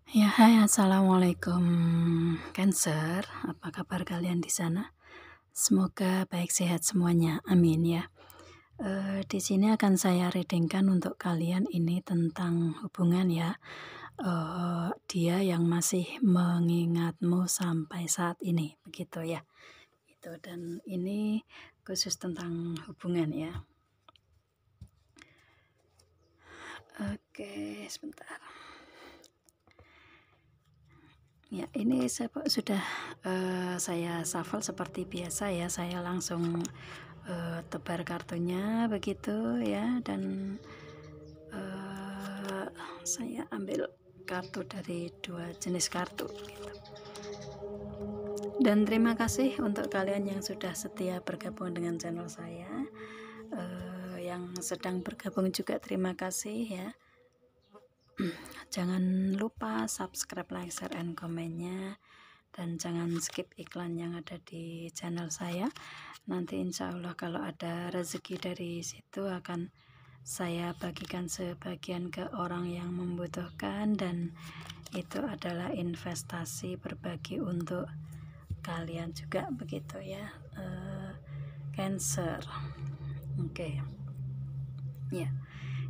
Ya, hai, assalamualaikum Cancer. Apa kabar kalian di sana? Semoga baik sehat semuanya, amin ya. Di sini akan saya readingkan untuk kalian ini tentang hubungan ya. Dia yang masih mengingatmu sampai saat ini, begitu ya. Itu dan ini khusus tentang hubungan ya. Oke, sebentar. Ya, ini sudah saya shuffle seperti biasa ya. Saya langsung tebar kartunya begitu ya, dan saya ambil kartu dari dua jenis kartu gitu. Dan terima kasih untuk kalian yang sudah setia bergabung dengan channel saya. Yang sedang bergabung juga terima kasih ya. Jangan lupa subscribe, like, share, and komennya, dan jangan skip iklan yang ada di channel saya. Nanti insya Allah kalau ada rezeki dari situ akan saya bagikan sebagian ke orang yang membutuhkan, dan itu adalah investasi berbagi untuk kalian juga begitu ya. Cancer. Oke. Ya.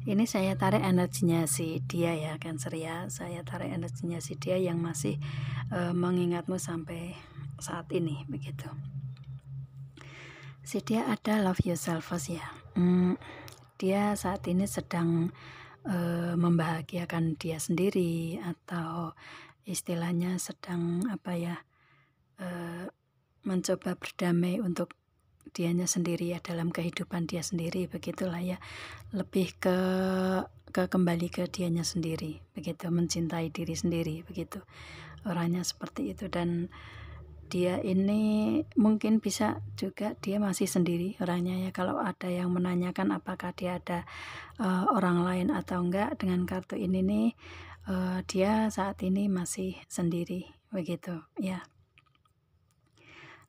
Ini saya tarik energinya si dia ya, Cancer ya. Saya tarik energinya si dia yang masih mengingatmu sampai saat ini begitu. Si dia ada love yourself first ya. Dia saat ini sedang membahagiakan dia sendiri, atau istilahnya sedang apa ya, mencoba berdamai untuk dianya sendiri ya, dalam kehidupan dia sendiri begitulah ya. Lebih ke kembali ke dianya sendiri begitu, mencintai diri sendiri begitu, orangnya seperti itu. Dan dia ini mungkin bisa juga dia masih sendiri orangnya ya. Kalau ada yang menanyakan apakah dia ada orang lain atau enggak, dengan kartu ini nih dia saat ini masih sendiri begitu ya.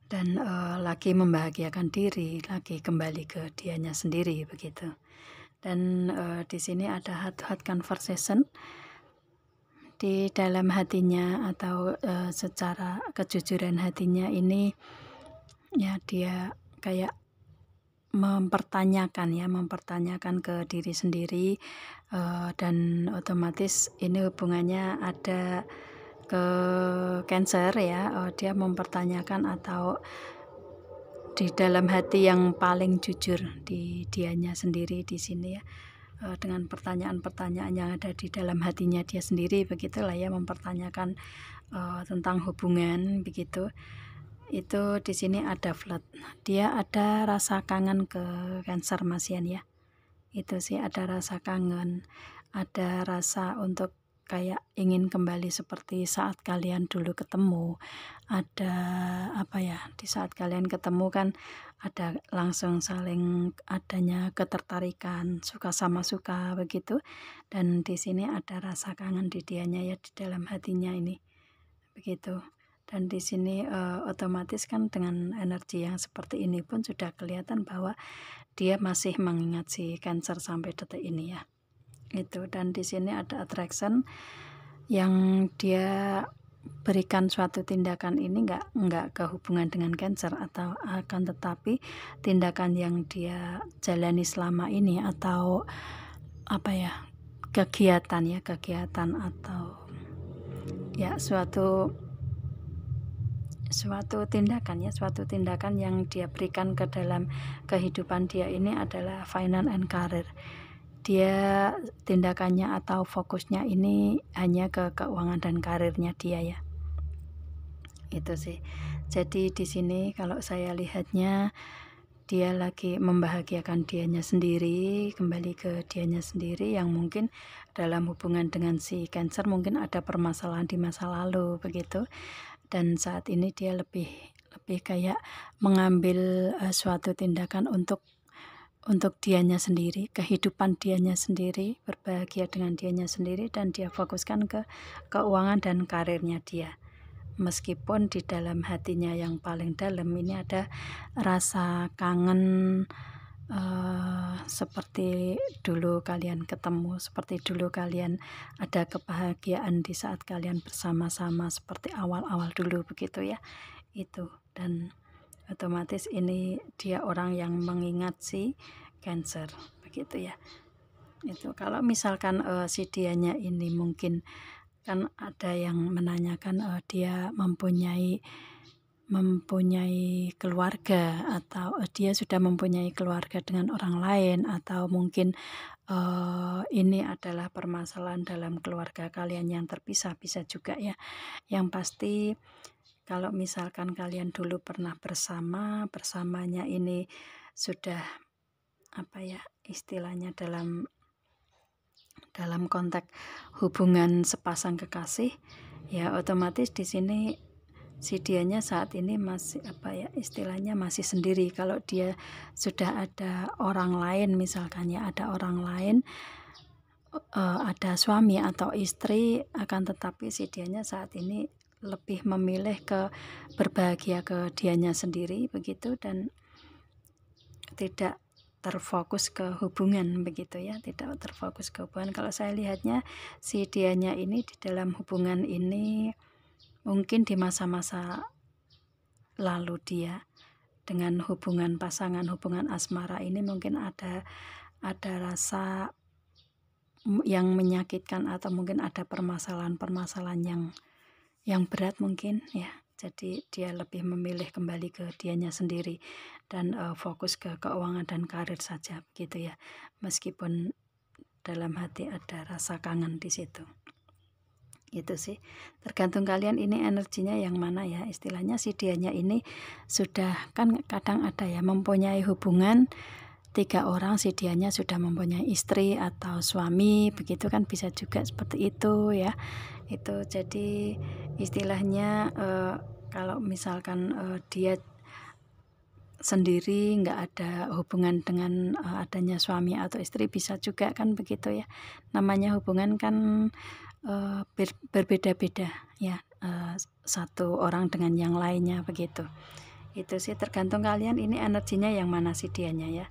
Dan lagi membahagiakan diri, lagi kembali ke dianya sendiri begitu. Dan di sini ada heart conversation di dalam hatinya, atau secara kejujuran hatinya ini ya, dia kayak mempertanyakan ke diri sendiri, dan otomatis ini hubungannya ada ke Cancer ya. Dia mempertanyakan, atau di dalam hati yang paling jujur di dianya sendiri di sini ya, dengan pertanyaan-pertanyaan yang ada di dalam hatinya dia sendiri begitulah ya, mempertanyakan tentang hubungan begitu. Itu di sini ada flirt, dia ada rasa kangen ke Cancer Masian ya. Itu sih, ada rasa kangen, ada rasa untuk kayak ingin kembali seperti saat kalian dulu ketemu. Ada apa ya, di saat kalian ketemu kan ada langsung saling adanya ketertarikan, suka sama suka begitu. Dan di sini ada rasa kangen di dianya ya, di dalam hatinya ini begitu. Dan di sini otomatis kan dengan energi yang seperti ini pun sudah kelihatan bahwa dia masih mengingat si Cancer sampai detik ini ya. Itu. Dan di sini ada attraction yang dia berikan suatu tindakan ini nggak ke hubungan dengan Cancer, atau akan tetapi tindakan yang dia jalani selama ini, atau apa ya, kegiatan atau ya suatu tindakan yang dia berikan ke dalam kehidupan dia ini adalah finance and career. Dia tindakannya atau fokusnya ini hanya ke keuangan dan karirnya dia ya. Itu sih. Jadi di sini kalau saya lihatnya, dia lagi membahagiakan dianya sendiri, kembali ke dianya sendiri, yang mungkin dalam hubungan dengan si Cancer mungkin ada permasalahan di masa lalu begitu. Dan saat ini dia lebih kayak mengambil suatu tindakan untuk dianya sendiri, kehidupan dianya sendiri, berbahagia dengan dianya sendiri, dan dia fokuskan ke keuangan dan karirnya dia. Meskipun di dalam hatinya yang paling dalam ini ada rasa kangen seperti dulu kalian ketemu, seperti dulu kalian ada kebahagiaan di saat kalian bersama-sama seperti awal-awal dulu begitu ya. Itu, dan otomatis ini dia orang yang mengingat si Cancer begitu ya. Itu kalau misalkan si dianya ini mungkin kan ada yang menanyakan dia mempunyai keluarga, atau dia sudah mempunyai keluarga dengan orang lain, atau mungkin ini adalah permasalahan dalam keluarga kalian yang terpisah, bisa juga ya. Yang pasti kalau misalkan kalian dulu pernah bersamanya ini sudah apa ya istilahnya dalam konteks hubungan sepasang kekasih ya, otomatis di sini si dianya saat ini masih apa ya istilahnya masih sendiri. Kalau dia sudah ada orang lain, misalkan ya ada orang lain, ada suami atau istri, akan tetapi si dianya saat ini lebih memilih ke berbahagia ke dianya sendiri begitu, dan tidak terfokus ke hubungan begitu ya, tidak terfokus ke hubungan. Kalau saya lihatnya si dianya ini di dalam hubungan ini mungkin di masa-masa lalu dia dengan hubungan pasangan, hubungan asmara ini mungkin ada rasa yang menyakitkan, atau mungkin ada permasalahan yang berat mungkin ya. Jadi dia lebih memilih kembali ke dianya sendiri dan fokus ke keuangan dan karir saja begitu ya. Meskipun dalam hati ada rasa kangen di situ. Itu sih, tergantung kalian ini energinya yang mana ya. Istilahnya si dianya ini sudah, kan kadang ada ya mempunyai hubungan 3 orang, si dianya sudah mempunyai istri atau suami begitu kan, bisa juga seperti itu ya. Itu jadi istilahnya kalau misalkan dia sendiri nggak ada hubungan dengan adanya suami atau istri, bisa juga kan begitu ya. Namanya hubungan kan berbeda-beda ya, satu orang dengan yang lainnya begitu. Itu sih tergantung kalian ini energinya yang mana si dianya ya.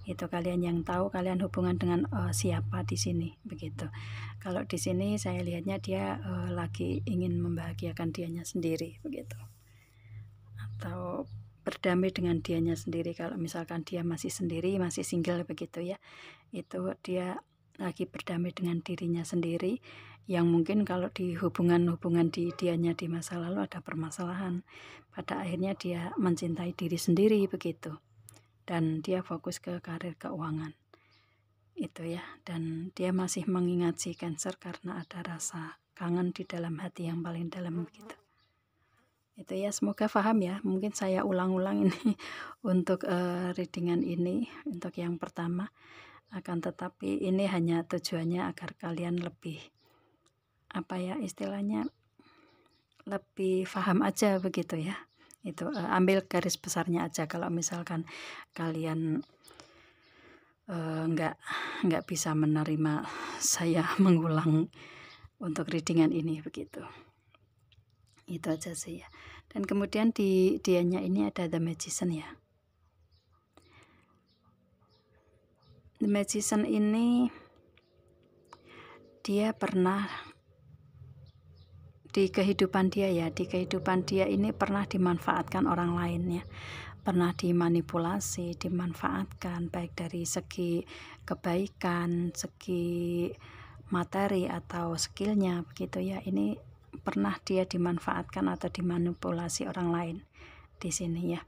Itu kalian yang tahu kalian hubungan dengan siapa di sini begitu. Kalau di sini saya lihatnya dia lagi ingin membahagiakan dianya sendiri begitu, atau berdamai dengan dianya sendiri. Kalau misalkan dia masih sendiri, masih single begitu ya, itu dia lagi berdamai dengan dirinya sendiri, yang mungkin kalau di hubungan di dianya di masa lalu ada permasalahan. Pada akhirnya dia mencintai diri sendiri begitu, dan dia fokus ke karir keuangan itu ya. Dan dia masih mengingat si Cancer karena ada rasa kangen di dalam hati yang paling dalam begitu. Itu ya, semoga paham ya. Mungkin saya ulang-ulang ini untuk readingan ini untuk yang pertama, akan tetapi ini hanya tujuannya agar kalian lebih apa ya istilahnya lebih paham aja begitu ya. Itu ambil garis besarnya aja. Kalau misalkan kalian nggak bisa menerima saya mengulang untuk readingan ini begitu, itu aja sih ya. Dan kemudian di dianya ini ada The Magician ya. The Magician ini dia pernah di kehidupan dia ya, di kehidupan dia ini pernah dimanfaatkan orang lain ya, pernah dimanipulasi, dimanfaatkan baik dari segi kebaikan, segi materi atau skillnya begitu ya. Ini pernah dia dimanfaatkan atau dimanipulasi orang lain di sini ya.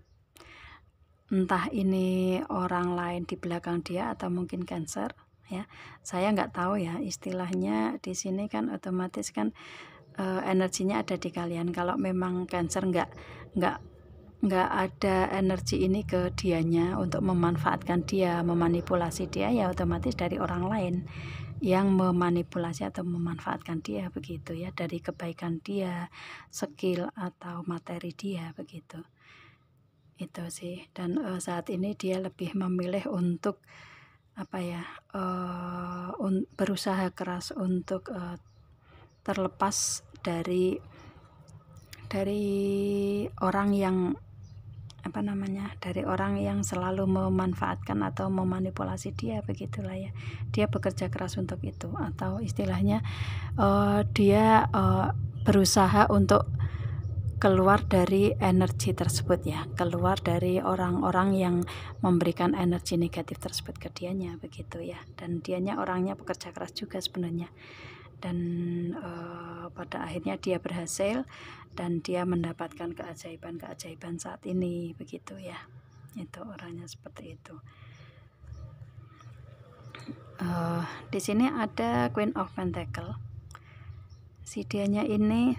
Entah ini orang lain di belakang dia atau mungkin Cancer ya. Saya nggak tahu ya istilahnya di sini kan, otomatis kan energinya ada di kalian. Kalau memang Cancer nggak ada energi ini ke dianya untuk memanfaatkan dia, memanipulasi dia, ya otomatis dari orang lain yang memanipulasi atau memanfaatkan dia begitu ya, dari kebaikan dia, skill atau materi dia begitu. Itu sih. Dan saat ini dia lebih memilih untuk apa ya berusaha keras untuk terlepas dari orang yang apa namanya, dari orang yang selalu memanfaatkan atau memanipulasi dia, begitulah ya. Dia bekerja keras untuk itu, atau istilahnya dia berusaha untuk keluar dari energi tersebut ya, keluar dari orang-orang yang memberikan energi negatif tersebut ke dianya, begitu ya. Dan dianya orangnya pekerja keras juga sebenarnya, dan pada akhirnya dia berhasil dan dia mendapatkan keajaiban-keajaiban saat ini, begitu ya. Itu orangnya seperti itu. Di sini ada Queen of Pentacle. Si dianya ini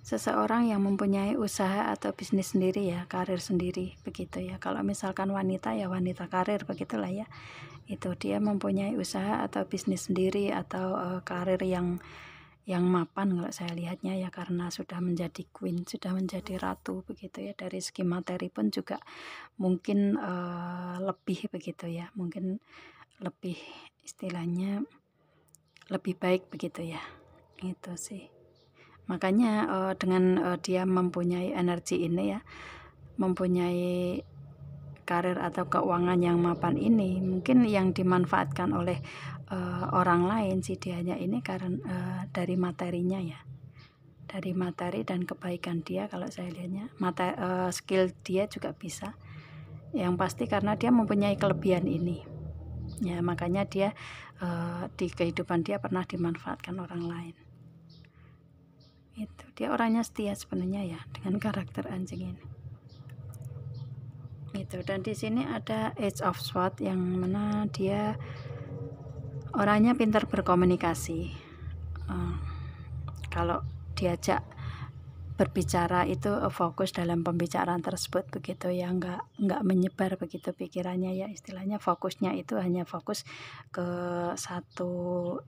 seseorang yang mempunyai usaha atau bisnis sendiri ya, karir sendiri, begitu ya. Kalau misalkan wanita ya wanita karir, begitulah ya. Itu dia mempunyai usaha atau bisnis sendiri, atau karir yang mapan kalau saya lihatnya ya, karena sudah menjadi queen, sudah menjadi ratu, begitu ya. Dari segi materi pun juga mungkin lebih, begitu ya, mungkin lebih, istilahnya lebih baik, begitu ya. Itu sih. Makanya dengan dia mempunyai energi ini ya, mempunyai karir atau keuangan yang mapan ini, mungkin yang dimanfaatkan oleh orang lain si dianya ini karena dari materinya ya, dari materi dan kebaikan dia. Kalau saya lihatnya skill dia juga bisa, yang pasti karena dia mempunyai kelebihan ini ya, makanya dia di kehidupan dia pernah dimanfaatkan orang lain. Itu dia orangnya setia sebenarnya ya, dengan karakter anjing ini. Itu. Dan di sini ada Ace of Swords, yang mana dia orangnya pintar berkomunikasi. Kalau diajak berbicara itu fokus dalam pembicaraan tersebut, begitu ya, nggak menyebar begitu pikirannya ya, istilahnya fokusnya itu hanya fokus ke satu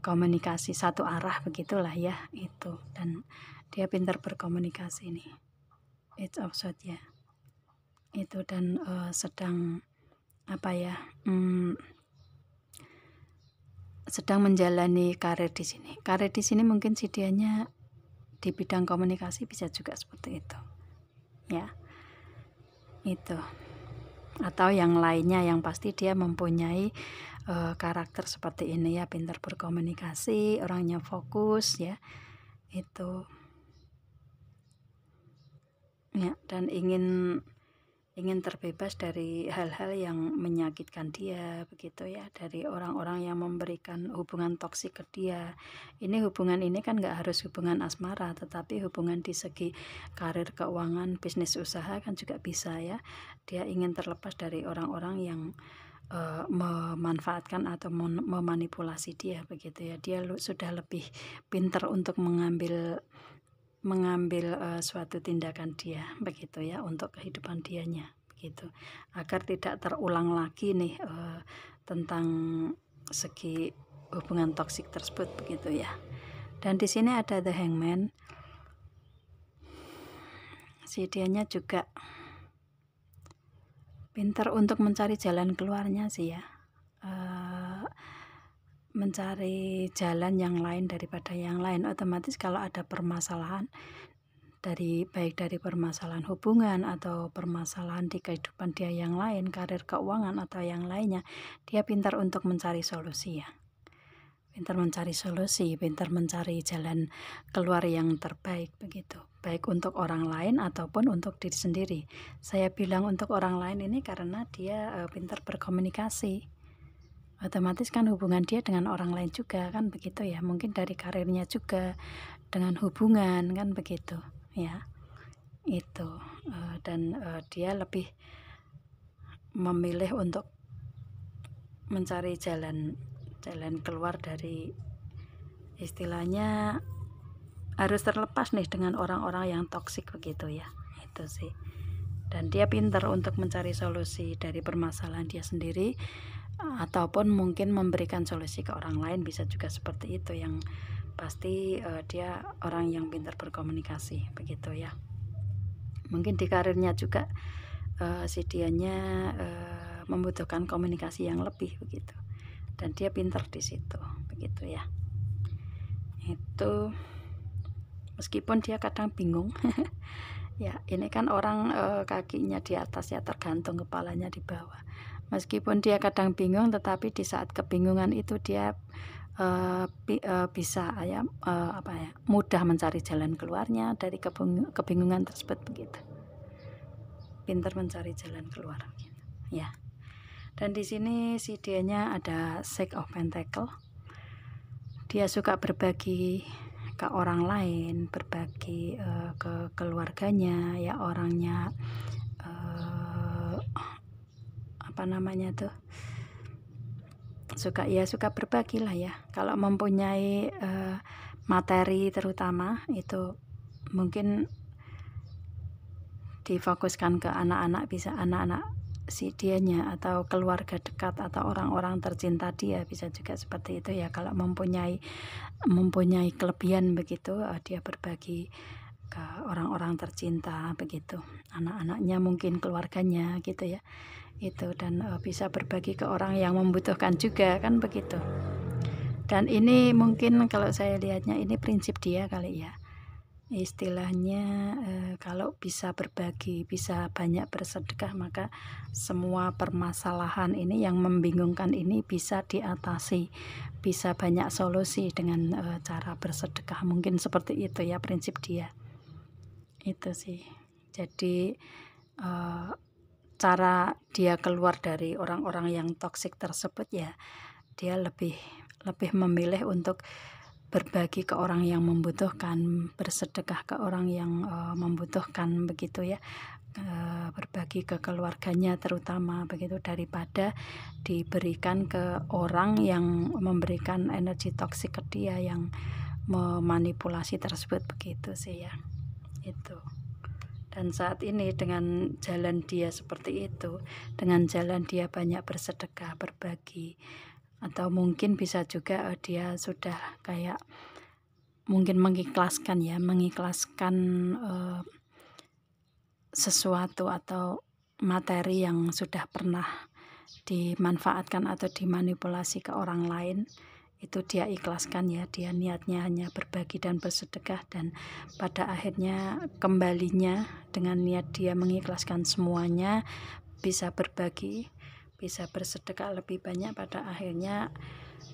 komunikasi, satu arah, begitulah ya. Itu. Dan dia pintar berkomunikasi nih, Ace of Swords ya. Itu. Dan sedang apa ya, sedang menjalani karir di sini. Karir di sini mungkin si dianya di bidang komunikasi, bisa juga seperti itu ya. Itu. Atau yang lainnya, yang pasti dia mempunyai karakter seperti ini ya, pintar berkomunikasi, orangnya fokus ya. Itu ya, dan ingin terbebas dari hal-hal yang menyakitkan dia, begitu ya, dari orang-orang yang memberikan hubungan toksik ke dia. Ini hubungan ini kan nggak harus hubungan asmara, tetapi hubungan di segi karir, keuangan, bisnis, usaha kan juga bisa ya. Dia ingin terlepas dari orang-orang yang memanfaatkan atau memanipulasi dia, begitu ya. Dia sudah lebih pintar untuk mengambil suatu tindakan dia, begitu ya, untuk kehidupan dianya, begitu, agar tidak terulang lagi nih tentang segi hubungan toksik tersebut, begitu ya. Dan di sini ada The Hangman. Si dianya juga pintar untuk mencari jalan keluarnya sih ya, mencari jalan yang lain daripada yang lain. Otomatis kalau ada permasalahan, baik dari permasalahan hubungan atau permasalahan di kehidupan dia yang lain, karir, keuangan, atau yang lainnya, dia pintar untuk mencari solusi ya, pintar mencari solusi, pintar mencari jalan keluar yang terbaik, begitu, baik untuk orang lain ataupun untuk diri sendiri. Saya bilang untuk orang lain ini karena dia pintar berkomunikasi. Otomatis kan hubungan dia dengan orang lain juga kan, begitu ya, mungkin dari karirnya juga, dengan hubungan kan, begitu ya. Itu. Dan dia lebih memilih untuk mencari jalan keluar dari, istilahnya harus terlepas nih dengan orang-orang yang toksik, begitu ya. Itu sih. Dan dia pintar untuk mencari solusi dari permasalahan dia sendiri, ataupun mungkin memberikan solusi ke orang lain, bisa juga seperti itu. Yang pasti dia orang yang pintar berkomunikasi, begitu ya. Mungkin di karirnya juga si dianya membutuhkan komunikasi yang lebih, begitu, dan dia pintar di situ, begitu ya. Itu, meskipun dia kadang bingung Ya, ini kan orang kakinya di atas ya, tergantung kepalanya di bawah. Meskipun dia kadang bingung, tetapi di saat kebingungan itu dia bisa ya, apa ya, mudah mencari jalan keluarnya dari kebingungan tersebut begitu. Pintar mencari jalan keluar gitu. Ya. Dan di sini si dianya ada Six of Pentacle. Dia suka berbagi ke orang lain, berbagi ke keluarganya, ya orangnya apa namanya tuh, suka berbagi lah ya. Kalau mempunyai materi terutama itu mungkin difokuskan ke anak-anak, bisa anak-anak si dianya atau keluarga dekat atau orang-orang tercinta dia, bisa juga seperti itu ya. Kalau mempunyai kelebihan begitu, dia berbagi ke orang-orang tercinta begitu, anak-anaknya mungkin keluarganya gitu ya, itu. Dan bisa berbagi ke orang yang membutuhkan juga kan begitu. Dan ini mungkin kalau saya lihatnya ini prinsip dia kali ya, istilahnya kalau bisa berbagi, bisa banyak bersedekah, maka semua permasalahan ini yang membingungkan ini bisa diatasi, bisa banyak solusi dengan cara bersedekah, mungkin seperti itu ya prinsip dia itu sih. Jadi cara dia keluar dari orang-orang yang toksik tersebut ya, dia lebih memilih untuk berbagi ke orang yang membutuhkan, bersedekah ke orang yang membutuhkan begitu ya, berbagi ke keluarganya terutama begitu, daripada diberikan ke orang yang memberikan energi toksik ke dia, yang memanipulasi tersebut begitu sih ya, itu. Dan saat ini dengan jalan dia seperti itu, dengan jalan dia banyak bersedekah, berbagi, atau mungkin bisa juga dia sudah kayak mungkin mengikhlaskan sesuatu atau materi yang sudah pernah dimanfaatkan atau dimanipulasi ke orang lain, itu dia ikhlaskan ya, dia niatnya hanya berbagi dan bersedekah, dan pada akhirnya kembalinya dengan niat dia mengikhlaskan semuanya, bisa berbagi, bisa bersedekah lebih banyak, pada akhirnya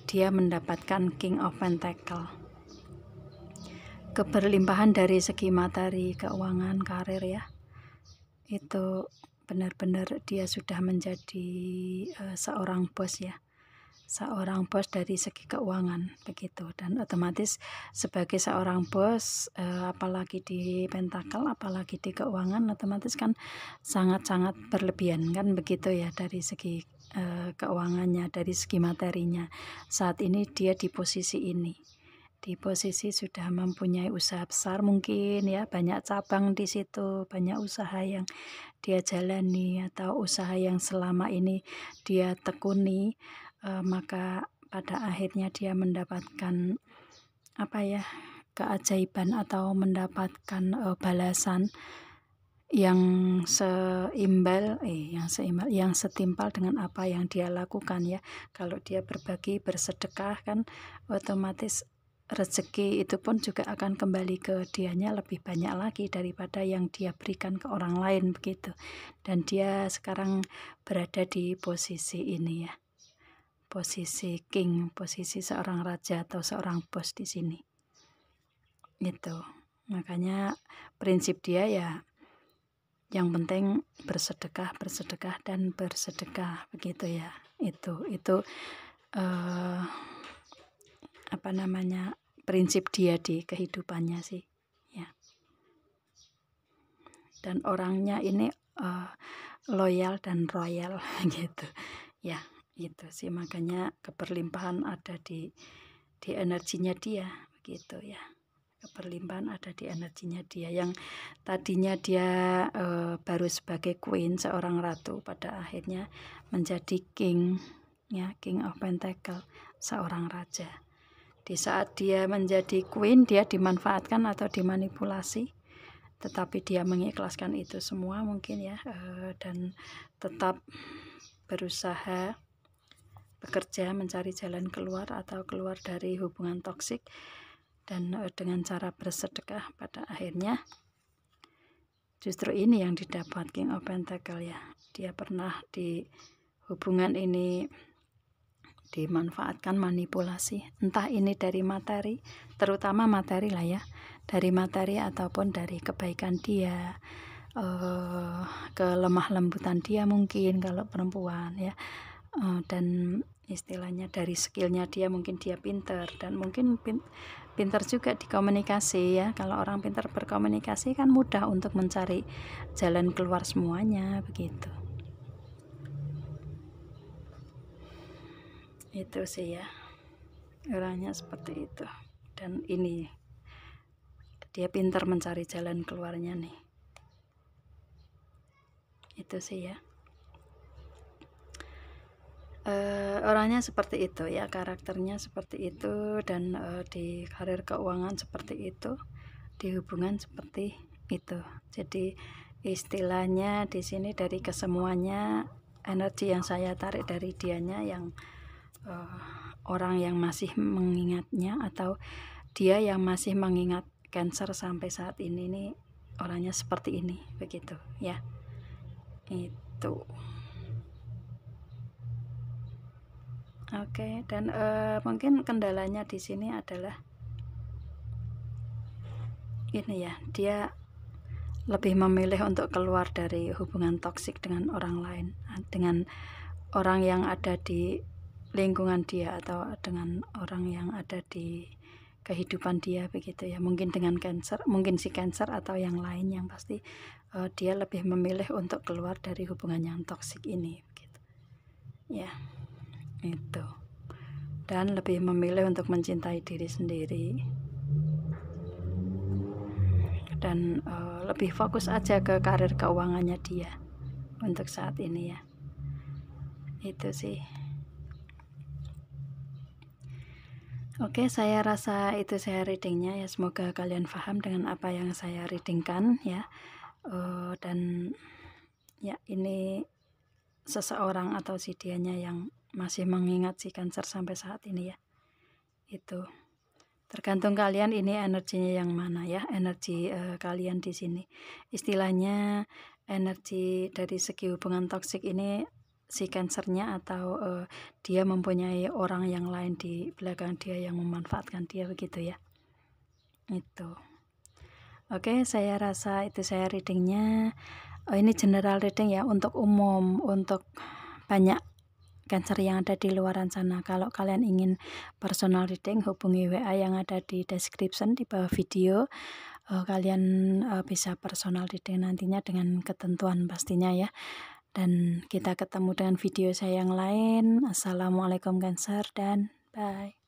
dia mendapatkan King of Pentacle, keberlimpahan dari segi materi, keuangan, karir ya. Itu benar-benar dia sudah menjadi seorang bos ya, seorang bos dari segi keuangan begitu. Dan otomatis sebagai seorang bos, apalagi di pentakel, apalagi di keuangan, otomatis kan sangat-sangat berlebihan kan begitu ya, dari segi keuangannya, dari segi materinya. Saat ini dia di posisi ini, di posisi sudah mempunyai usaha besar mungkin ya, banyak cabang di situ, banyak usaha yang dia jalani atau usaha yang selama ini dia tekuni, maka pada akhirnya dia mendapatkan apa ya, keajaiban atau mendapatkan balasan yang setimpal dengan apa yang dia lakukan ya. Kalau dia berbagi, bersedekah kan otomatis rezeki itu pun juga akan kembali ke dianya lebih banyak lagi daripada yang dia berikan ke orang lain begitu. Dan dia sekarang berada di posisi ini ya, posisi king, posisi seorang raja atau seorang bos di sini. Itu makanya prinsip dia ya, yang penting bersedekah dan bersedekah begitu ya. Itu apa namanya, prinsip dia di kehidupannya sih ya. Dan orangnya ini loyal dan royal gitu ya, itu sih. Makanya keberlimpahan ada di energinya dia begitu ya, keberlimpahan ada di energinya dia. Yang tadinya dia baru sebagai queen, seorang ratu, pada akhirnya menjadi king ya, King of Pentacle, seorang raja. Di saat dia menjadi queen, dia dimanfaatkan atau dimanipulasi, tetapi dia mengikhlaskan itu semua mungkin ya, dan tetap berusaha bekerja mencari jalan keluar atau keluar dari hubungan toksik, dan dengan cara bersedekah pada akhirnya Justru ini yang didapat King of Pentacle ya. Dia pernah di hubungan ini dimanfaatkan manipulasi. Entah ini dari materi, terutama materi lah ya. Dari materi ataupun dari kebaikan dia, kelemah lembutan dia mungkin kalau perempuan ya. Dan istilahnya dari skillnya dia, mungkin dia pinter dan mungkin pinter juga di komunikasi ya. Kalau orang pinter berkomunikasi kan mudah untuk mencari jalan keluar semuanya begitu. Itu sih ya, orangnya seperti itu. Dan ini dia pinter mencari jalan keluarnya nih. Itu sih ya. Orangnya seperti itu ya, karakternya seperti itu, dan di karir keuangan seperti itu, di hubungan seperti itu. Jadi istilahnya di sini dari kesemuanya, energi yang saya tarik dari dianya yang orang yang masih mengingatnya, atau dia yang masih mengingat Cancer sampai saat ini nih, orangnya seperti ini begitu ya. Itu. Oke, dan mungkin kendalanya di sini adalah ini ya, dia lebih memilih untuk keluar dari hubungan toksik dengan orang lain, dengan orang yang ada di lingkungan dia, atau dengan orang yang ada di kehidupan dia begitu ya. Mungkin dengan Cancer, mungkin si Cancer atau yang lain, yang pasti dia lebih memilih untuk keluar dari hubungan yang toksik ini begitu ya. Itu. Dan lebih memilih untuk mencintai diri sendiri, dan lebih fokus aja ke karir keuangannya dia untuk saat ini ya. Itu sih. Oke, saya rasa itu saya readingnya ya. Semoga kalian paham dengan apa yang saya readingkan ya. Dan ya, ini seseorang atau si dianya yang masih mengingat si Cancer sampai saat ini ya. Itu tergantung kalian ini energinya yang mana ya. Energi kalian di sini, istilahnya energi dari segi hubungan toksik ini si Cancernya, atau dia mempunyai orang yang lain di belakang dia yang memanfaatkan dia begitu ya. Itu. Oke, saya rasa itu saya readingnya. Ini general reading ya, untuk umum, untuk banyak Cancer yang ada di luaran sana. Kalau kalian ingin personal reading, hubungi WA yang ada di description di bawah video. Kalian bisa personal reading nantinya dengan ketentuan pastinya ya. Dan kita ketemu dengan video saya yang lain. Assalamualaikum Cancer, dan bye.